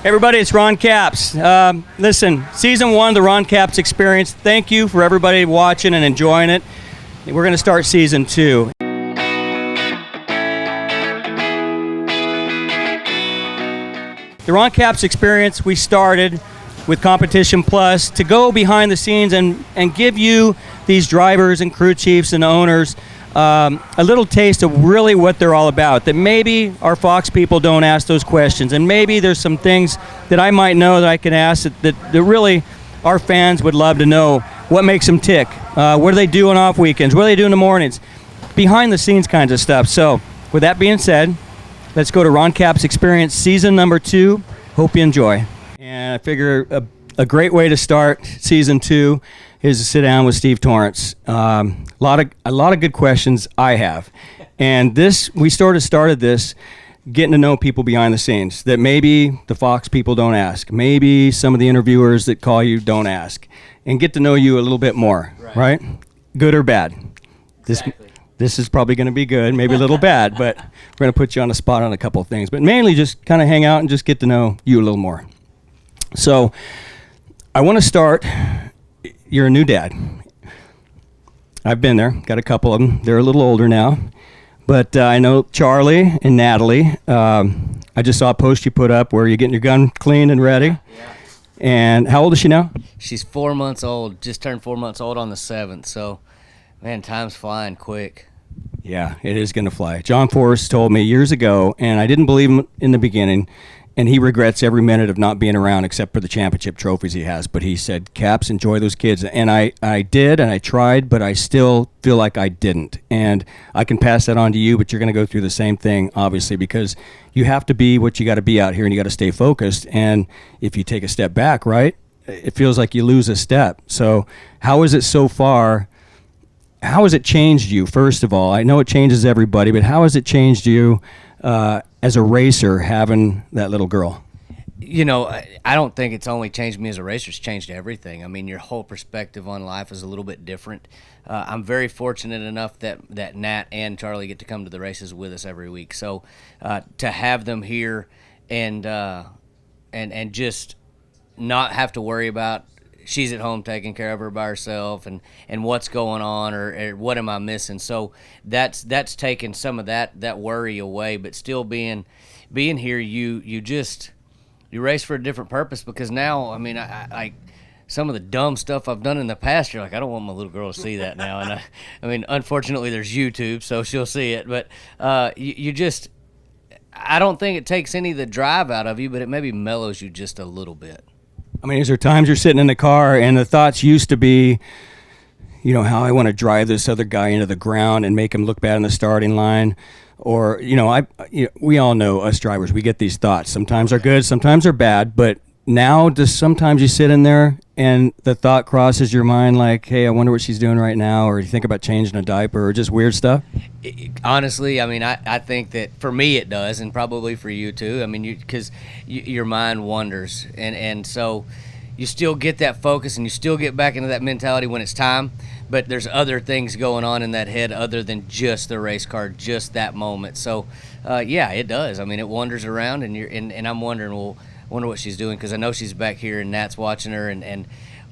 Everybody, it's Ron Capps. Listen, season 1 of the Ron Capps Experience. Thank you for everybody watching and enjoying it. We're going to start season 2. The Ron Capps Experience, we started with Competition Plus to go behind the scenes and give you, these drivers and crew chiefs and owners, a little taste of really what they're all about, that maybe our Fox people don't ask those questions, and maybe there's some things that I might know that I can ask that really our fans would love to know. What makes them tick? What do they do on off weekends? What do they do in the mornings? Behind the scenes kinds of stuff. So with that being said, let's go to Ron Capps Experience Season number 2. Hope you enjoy. And I figure a great way to start Season 2 is to sit down with Steve Torrence. A lot of good questions I have. And we started this getting to know people behind the scenes that maybe the Fox people don't ask. Maybe some of the interviewers that call you don't ask. And get to know you a little bit more, right? Good or bad? Exactly. This is probably going to be good, maybe a little bad, but we're going to put you on the spot on a couple of things. But mainly just kind of hang out and just get to know you a little more. So I want to start, you're a new dad. I've been there, got a couple of them. They're a little older now. But I know Charlie and Natalie. I just saw a post you put up where you're getting your gun cleaned and ready. Yeah. And how old is she now? She's 4 months old, just turned 4 months old on the 7th. So, man, time's flying quick. Yeah, it is going to fly. John Forrest told me years ago, and I didn't believe him in the beginning, and he regrets every minute of not being around except for the championship trophies he has. But he said, Caps, enjoy those kids. And I did, and I tried, but I still feel like I didn't. And I can pass that on to you, but you're going to go through the same thing, obviously, because you have to be what you got to be out here, and you got to stay focused. And if you take a step back, right, it feels like you lose a step. So how is it so far? How has it changed you, first of all? I know it changes everybody, but how has it changed you as a racer having that little girl? You know, I don't think it's only changed me as a racer. It's changed everything. I mean, your whole perspective on life is a little bit different. I'm very fortunate enough that Nat and Charlie get to come to the races with us every week. So to have them here and just not have to worry about she's at home taking care of her by herself and what's going on or what am I missing. So that's taken some of that worry away, but still being here, you race for a different purpose, because now, I mean, I some of the dumb stuff I've done in the past, you're like, I don't want my little girl to see that now. And I mean, unfortunately there's YouTube, so she'll see it, but I don't think it takes any of the drive out of you, but it maybe mellows you just a little bit. I mean, is there times you're sitting in the car and the thoughts used to be, you know, how I want to drive this other guy into the ground and make him look bad in the starting line? Or, we all know, us drivers, we get these thoughts. Sometimes they're good, sometimes they're bad. But now, sometimes you sit in there and the thought crosses your mind like, hey, I wonder what she's doing right now, or you think about changing a diaper, or just weird stuff? Honestly, I mean, I think that for me it does, and probably for you too. I mean, because your mind wanders, and so you still get that focus and you still get back into that mentality when it's time, but there's other things going on in that head other than just the race car, just that moment. So, yeah, it does. I mean, it wanders around, and I'm wondering, well, wonder what she's doing, because I know she's back here and Nat's watching her, and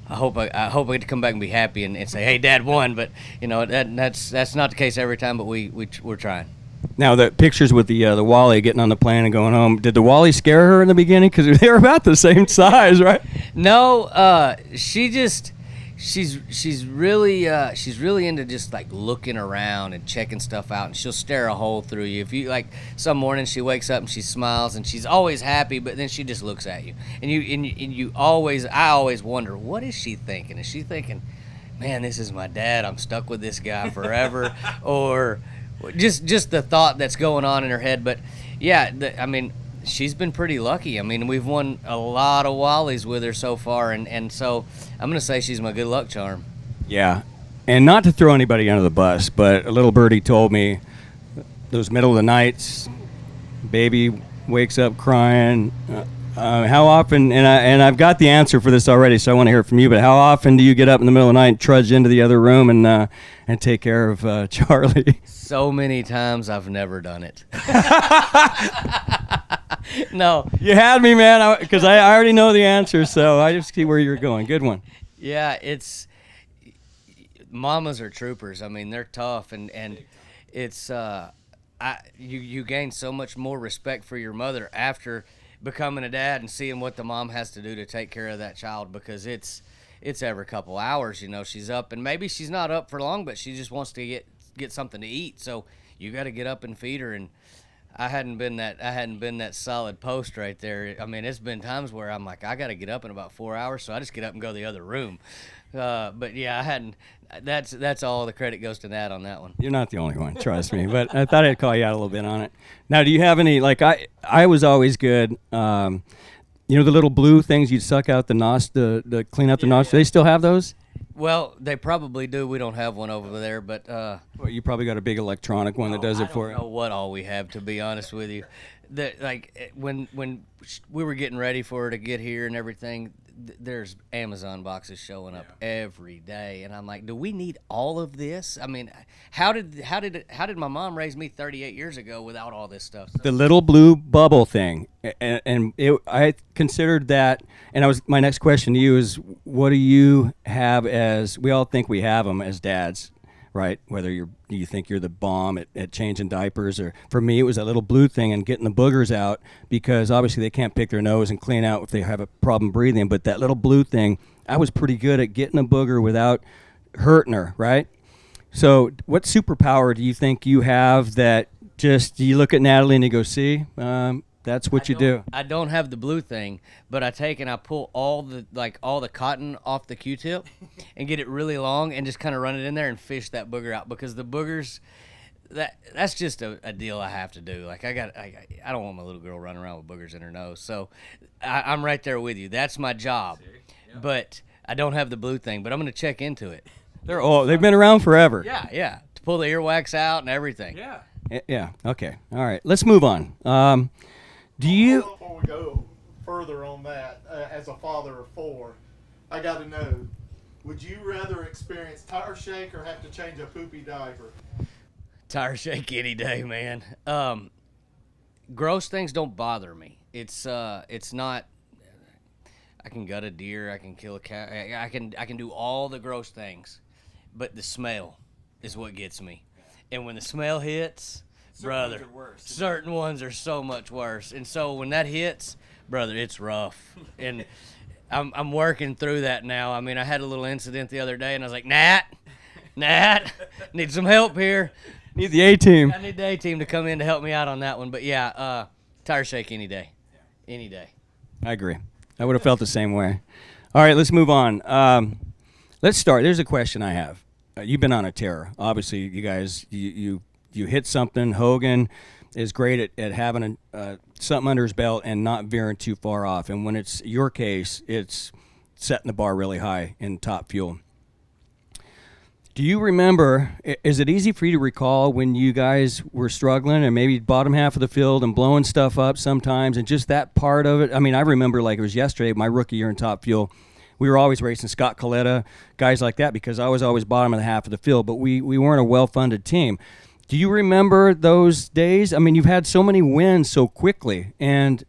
I hope I get to come back and be happy and say, hey, Dad won. But that's not the case every time, but we're trying. Now, the pictures with the Wally getting on the plane and going home, did the Wally scare her in the beginning? Because they were about the same size, right? No, she's really into just like looking around and checking stuff out, and she'll stare a hole through you. If you like, some morning she wakes up and she smiles and she's always happy, but then she just looks at you, and I always wonder, what is she thinking? Is she thinking, man, this is my dad, I'm stuck with this guy forever, or just the thought that's going on in her head? But yeah, I mean, she's been pretty lucky. I mean, we've won a lot of Wallies with her so far, and so I'm going to say she's my good luck charm. Yeah, and not to throw anybody under the bus, but a little birdie told me those middle of the nights, baby wakes up crying. How often, and I've got the answer for this already, so I want to hear it from you, but how often do you get up in the middle of the night and trudge into the other room and take care of Charlie? So many times I've never done it. No. You had me, man, because I already know the answer, so I just see where you're going. Good one. Yeah, mamas are troopers. I mean, they're tough, and it's you gain so much more respect for your mother after becoming a dad and seeing what the mom has to do to take care of that child, because it's every couple hours. You know, she's up, and maybe she's not up for long, but she just wants to get something to eat. So you got to get up and feed her. And I hadn't been that solid post right there. I mean, it's been times where I'm like, I got to get up in about 4 hours, so I just get up and go to the other room. But yeah, I hadn't. That's all the credit goes to Nat on that one. You're not the only one, trust me. But I thought I'd call you out a little bit on it. Now, do you have any, like I was always good, you know, the little blue things you'd suck out the the clean out the nostrils. Do they still have those? Well, they probably do. We don't have one over there, but well, you probably got a big electronic one that does it for you. I don't know what all we have, to be honest with you. When we were getting ready for her to get here and everything, there's Amazon boxes showing up every day, and I'm like, do we need all of this? I mean, how did my mom raise me 38 years ago without all this stuff? The little blue bubble thing, and I considered that. And my next question to you is, what do you have as? We all think we have them as dads, right? Whether you think you're the bomb at changing diapers, or for me it was that little blue thing and getting the boogers out, because obviously they can't pick their nose and clean out if they have a problem breathing. But that little blue thing, I was pretty good at getting a booger without hurting her, right? So what superpower do you think you have that just you look at Natalie and you go, see, that's what you do? I don't have the blue thing, but I take and I pull all the cotton off the Q-tip and get it really long and just kind of run it in there and fish that booger out, because the boogers, that's just a deal I have to do. Like I don't want my little girl running around with boogers in her nose. So I'm right there with you. That's my job. Yeah. But I don't have the blue thing, but I'm going to check into it. They've been around forever. Yeah. To pull the earwax out and everything. Yeah. Okay. All right. Let's move on. Before we go further on that, as a father of 4, I got to know, would you rather experience tire shake or have to change a poopy diaper? Tire shake any day, man. Gross things don't bother me. It's not. I can gut a deer. I can kill a cat. I can do all the gross things, but the smell is what gets me. And when the smell hits, brother, certain ones are so much worse. And so when that hits, brother, it's rough. And I'm working through that now. I mean, I had a little incident the other day, and I was like, Nat, need some help here. Need the A-team. I need the A-team to come in to help me out on that one. But yeah, tire shake any day. Any day. I agree. I would have felt the same way. All right, let's move on. Let's start. There's a question I have. You've been on a tear. Obviously, you guys, you hit something. Hogan is great at having something under his belt and not veering too far off. And when it's your case, it's setting the bar really high in Top Fuel. Do you remember, is it easy for you to recall when you guys were struggling and maybe bottom half of the field and blowing stuff up sometimes, and just that part of it? I mean, I remember like it was yesterday, my rookie year in Top Fuel. We were always racing Scott Coletta, guys like that, because I was always bottom of the half of the field, but we weren't a well-funded team. Do you remember those days? I mean, you've had so many wins so quickly, and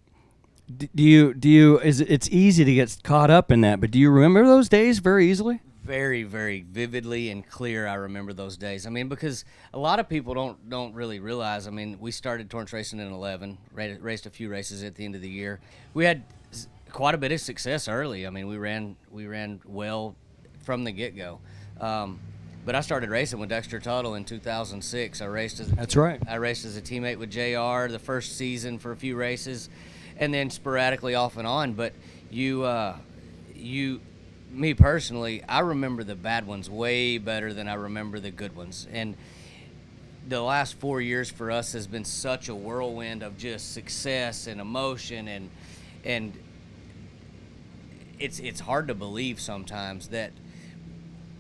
it's easy to get caught up in that, but do you remember those days very easily? Very, very vividly and clear. I remember those days. I mean, because a lot of people don't really realize. I mean, we started Torrence racing in 11, raced a few races at the end of the year. We had quite a bit of success early. I mean, we ran well from the get-go. But I started racing with Dexter Tuttle in 2006. I raced as That's right. I raced as a teammate with JR the first season for a few races, and then sporadically off and on. But me personally, I remember the bad ones way better than I remember the good ones. And the last 4 years for us has been such a whirlwind of just success and emotion, and it's hard to believe sometimes that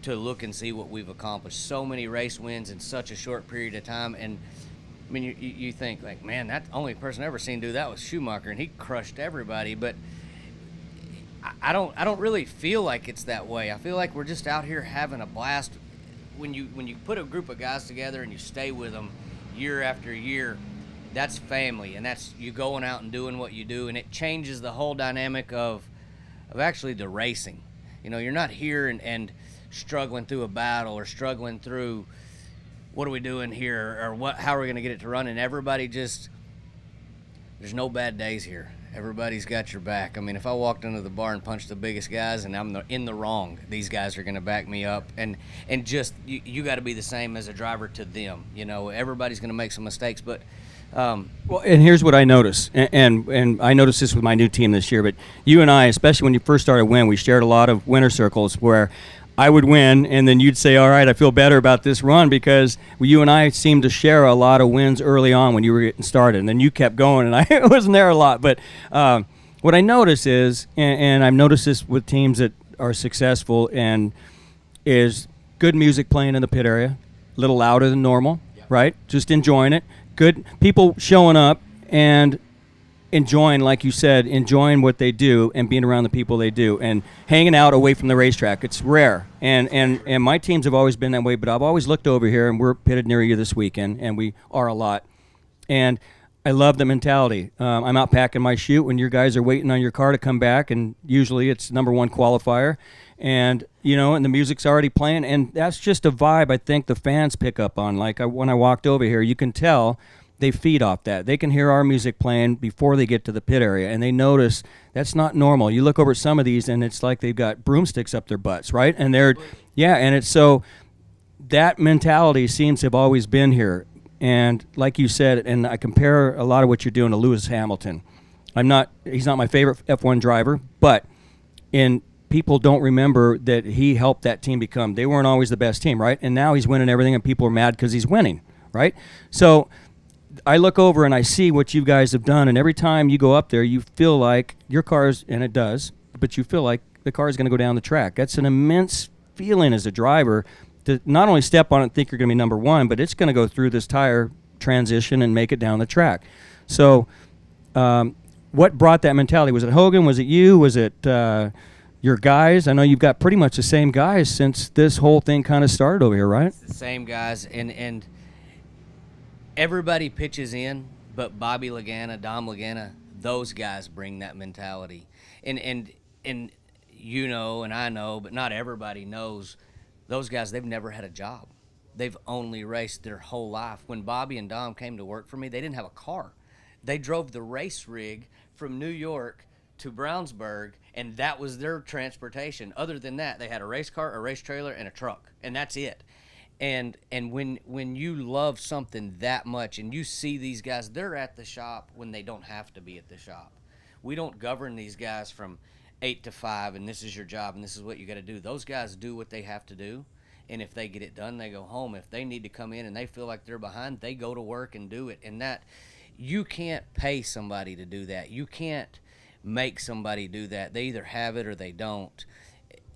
to look and see what we've accomplished. So many race wins in such a short period of time. And I mean, you think like, man, that only person I ever seen do that was Schumacher, and he crushed everybody. But I don't really feel like it's that way. I feel like we're just out here having a blast. When you put a group of guys together and you stay with them year after year, that's family, and that's you going out and doing what you do, and it changes the whole dynamic of actually the racing. You know, you're not here and struggling through a battle or struggling through what are we doing here or how are we going to get it to run, and everybody just, there's no bad days here. Everybody's got your back. I mean, if I walked into the bar and punched the biggest guys and I'm in the wrong, these guys are going to back me up. And just you got to be the same as a driver to them. You know, everybody's going to make some mistakes, but well, and here's what I notice, and I noticed this with my new team this year. But you and I, especially when you first started win, we shared a lot of winner circles where I would win, and then you'd say, all right, I feel better about this run because you and I seemed to share a lot of wins early on when you were getting started, and then you kept going, and I wasn't there a lot. But what I notice is, and I've noticed this with teams that are successful, and is good music playing in the pit area, a little louder than normal, right? Just enjoying it. Good people showing up and enjoying, like you said, enjoying what they do and being around the people they do and hanging out away from the racetrack. It's rare. And my teams have always been that way, but I've always looked over here, and we're pitted near you this weekend, and we are a lot. And I love the mentality. I'm out packing my chute when your guys are waiting on your car to come back, and usually it's number one qualifier. And, you know, and the music's already playing, and that's just a vibe I think the fans pick up on. Like when I walked over here, you can tell they feed off that. They can hear our music playing before they get to the pit area, and they notice that's not normal. You look over at some of these, and it's like they've got broomsticks up their butts, right? And they're, yeah, and it's so that mentality seems to have always been here. And like you said, and I compare a lot of what you're doing to Lewis Hamilton. He's not my favorite F1 driver, but people don't remember that he helped that team become, they weren't always the best team, right? And now he's winning everything, and people are mad because he's winning, right? So I look over and I see what you guys have done, and every time you go up there, you feel like your car's, and it does, but you feel like the car is going to go down the track. That's an immense feeling as a driver to not only step on it and think you're going to be number one, but it's going to go through this tire transition and make it down the track. So what brought that mentality? Was it Hogan? Was it you? Was it your guys? I know you've got pretty much the same guys since this whole thing kind of started over here, right? It's the same guys, and everybody pitches in, but Bobby Lagana, Dom Lagana, those guys bring that mentality. And you know, and I know, but not everybody knows, those guys, they've never had a job. They've only raced their whole life. When Bobby and Dom came to work for me, they didn't have a car. They drove the race rig from New York to Brownsburg, and that was their transportation. Other than that, they had a race car, a race trailer, and a truck, and that's it. And when you love something that much, and you see these guys, they're at the shop when they don't have to be at the shop. We don't govern these guys from 8 to 5, and this is your job, and this is what you got to do. Those guys do what they have to do, and if they get it done, they go home. If they need to come in and they feel like they're behind, they go to work and do it. And that, you can't pay somebody to do that. You can't make somebody do that. They either have it or they don't.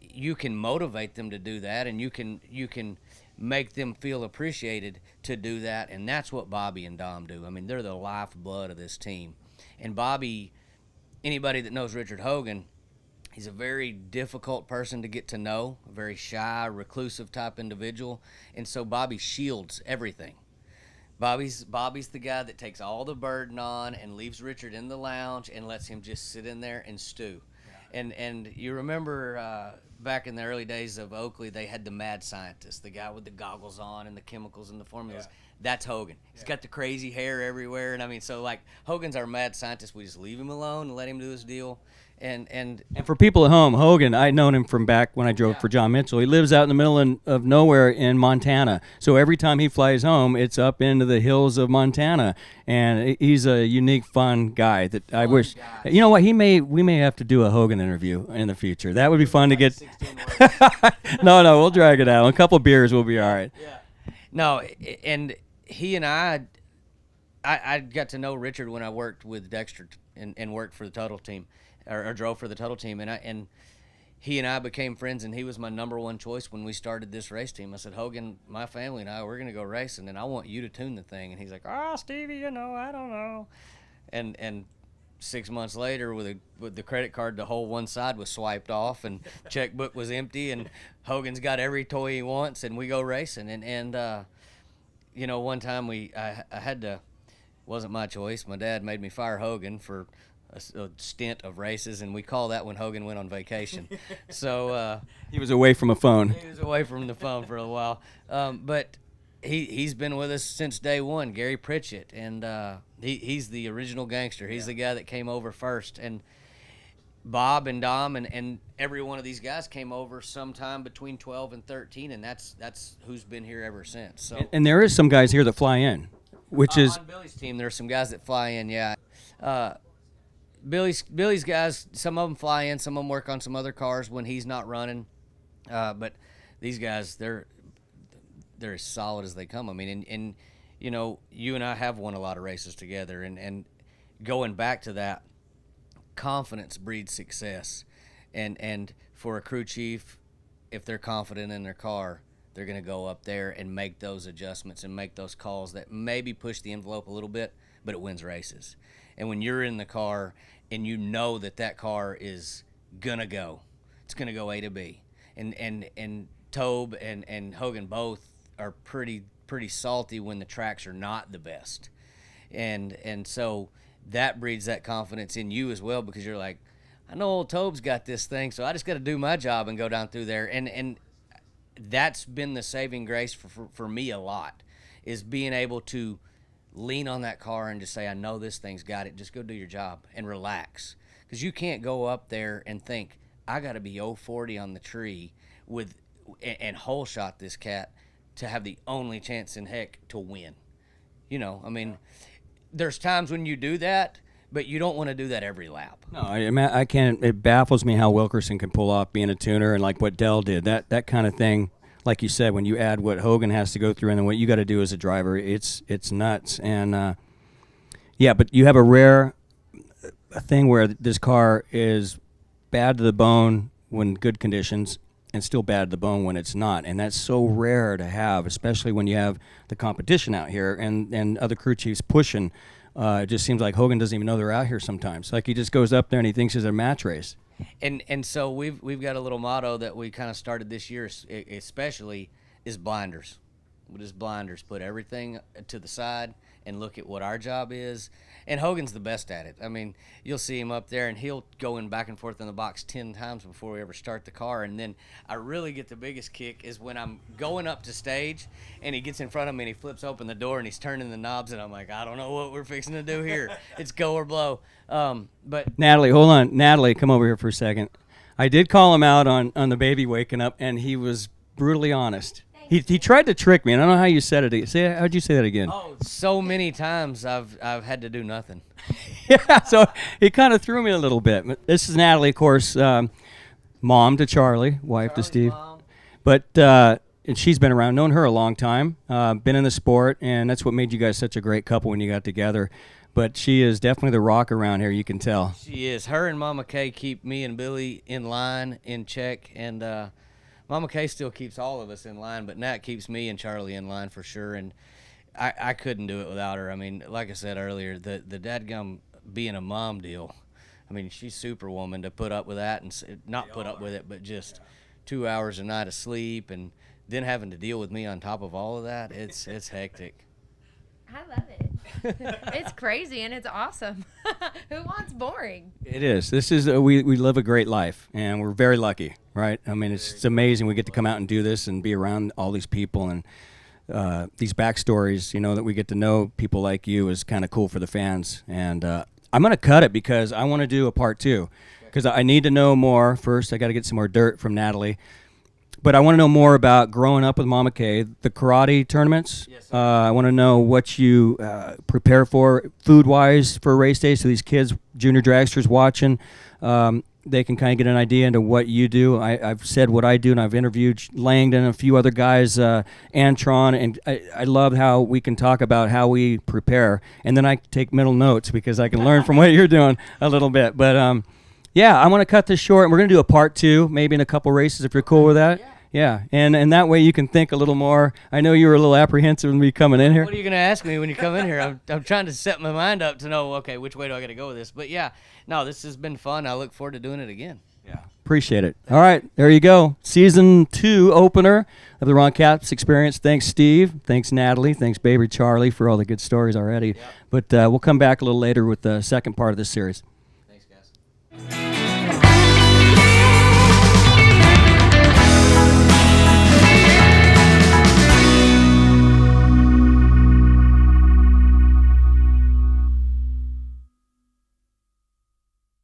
You can motivate them to do that, and you can make them feel appreciated to do that, and that's what Bobby and Dom do. I mean, they're the lifeblood of this team. And Bobby, anybody that knows Richard Hogan, he's a very difficult person to get to know, a very shy, reclusive type individual, and so Bobby shields everything. Bobby's the guy that takes all the burden on and leaves Richard in the lounge and lets him just sit in there and stew. Yeah. And you remember back in the early days of Oakley, they had the mad scientist, the guy with the goggles on and the chemicals and the formulas. Yeah. That's Hogan. He's got the crazy hair everywhere, and I mean, so like Hogan's our mad scientist. We just leave him alone and let him do his deal. And for people at home, Hogan, I'd known him from back when I drove for John Mitchell. He lives out in the middle of nowhere in Montana. So every time he flies home, it's up into the hills of Montana. And he's a unique, fun guy that I wish. You know what? We may have to do a Hogan interview in the future. That would be fun to get. No, we'll drag it out. A couple beers, we'll be all right. Yeah. No, and he and I got to know Richard when I worked with Dexter and worked for the Total Team. Or drove for the Total Team, and he and I became friends, and he was my number one choice when we started this race team. I said, Hogan, my family and I, we're going to go racing, and I want you to tune the thing. And he's like, Stevie, I don't know. And 6 months later, with the credit card, the whole one side was swiped off, and checkbook was empty, and Hogan's got every toy he wants, and we go racing. And you know, one time I had to. wasn't my choice. My dad made me fire Hogan for a stint of races, and we call that when Hogan went on vacation. So he was away from a phone. he was away from the phone for a while. But he's been with us since day one, Gary Pritchett, and he's the original gangster. He's the guy that came over first, and Bob and Dom and every one of these guys came over sometime between 12 and 13, and that's who's been here ever since. So And there is some guys here that fly in, which is on Billy's team. There are some guys that fly in, yeah. Billy's guys, some of them fly in, some of them work on some other cars when he's not running. But these guys, they're as solid as they come. I mean, and you know, you and I have won a lot of races together, and going back to that, confidence breeds success. And for a crew chief, if they're confident in their car, they're going to go up there and make those adjustments and make those calls that maybe push the envelope a little bit, but it wins races. And when you're in the car and you know that car is going to go, it's going to go A to B. And Tobe and Hogan both are pretty salty when the tracks are not the best. And so that breeds that confidence in you as well, because you're like, I know old Tobe's got this thing, so I just got to do my job and go down through there. And that's been the saving grace for me a lot, is being able to lean on that car and just say, I know this thing's got it. Just go do your job and relax. Because you can't go up there and think, I got to be 040 on the tree and hole shot this cat to have the only chance in heck to win. You know, I mean, there's times when you do that, but you don't want to do that every lap. No, I can't. It baffles me how Wilkerson can pull off being a tuner, and like what Dell did, that kind of thing. Like you said, when you add what Hogan has to go through and then what you got to do as a driver, it's nuts. And yeah, but you have a rare thing where this car is bad to the bone when good conditions, and still bad to the bone when it's not. And that's so rare to have, especially when you have the competition out here and other crew chiefs pushing. It just seems like Hogan doesn't even know they're out here sometimes. Like he just goes up there and he thinks it's a match race. And so we've got a little motto that we kind of started this year, especially, is blinders. What is blinders? Put everything to the side and look at what our job is. And Hogan's the best at it. I mean, you'll see him up there and he'll go in back and forth in the box 10 times before we ever start the car. And then I really get the biggest kick is when I'm going up to stage and he gets in front of me and he flips open the door and he's turning the knobs, and I'm like, I don't know what we're fixing to do here. It's go or blow. But Natalie, hold on. Natalie, come over here for a second. I did call him out on the baby waking up, and he was brutally honest. He tried to trick me, and I don't know how you said it. How'd you say that again? Oh, so many times I've had to do nothing. Yeah, so he kind of threw me a little bit. This is Natalie, of course, mom to Charlie, wife to Steve. Mom. But and she's been around, known her a long time, been in the sport, and that's what made you guys such a great couple when you got together. But she is definitely the rock around here, you can tell. She is. Her and Mama Kay keep me and Billy in line, in check, and Mama Kay still keeps all of us in line, but Nat keeps me and Charlie in line for sure, and I couldn't do it without her. I mean, like I said earlier, the dadgum being a mom deal, I mean, she's superwoman to put up with that, and not put up with it, but just 2 hours a night of sleep, and then having to deal with me on top of all of that, it's hectic. I love it. It's crazy and it's awesome. Who wants boring? It is. This is we live a great life, and we're very lucky, right? I mean, it's amazing we get to come out and do this and be around all these people, and these backstories, you know, that we get to know people like you is kind of cool for the fans. And I'm going to cut it because I want to do a part 2, because I need to know more. First, I got to get some more dirt from Natalie. But I want to know more about growing up with Mama Kay, the karate tournaments. Yes, I want to know what you prepare for food-wise for race day, so these kids, junior dragsters watching, they can kind of get an idea into what you do. I've said what I do, and I've interviewed Langdon and a few other guys, Antron, and I love how we can talk about how we prepare. And then I take mental notes because I can learn from what you're doing a little bit. But yeah, I want to cut this short, and we're going to do a part 2, maybe in a couple races, if you're cool with that. Yeah, and that way you can think a little more. I know you were a little apprehensive when we coming in here. What are you going to ask me when you come in here? I'm trying to set my mind up to know, okay, which way do I got to go with this? But yeah, no, this has been fun. I look forward to doing it again. Yeah. Appreciate it. All right, there you go. Season 2 opener of the Ron Capps Experience. Thanks, Steve. Thanks, Natalie. Thanks, Baby Charlie, for all the good stories already. But we'll come back a little later with the second part of this series. Thanks, guys.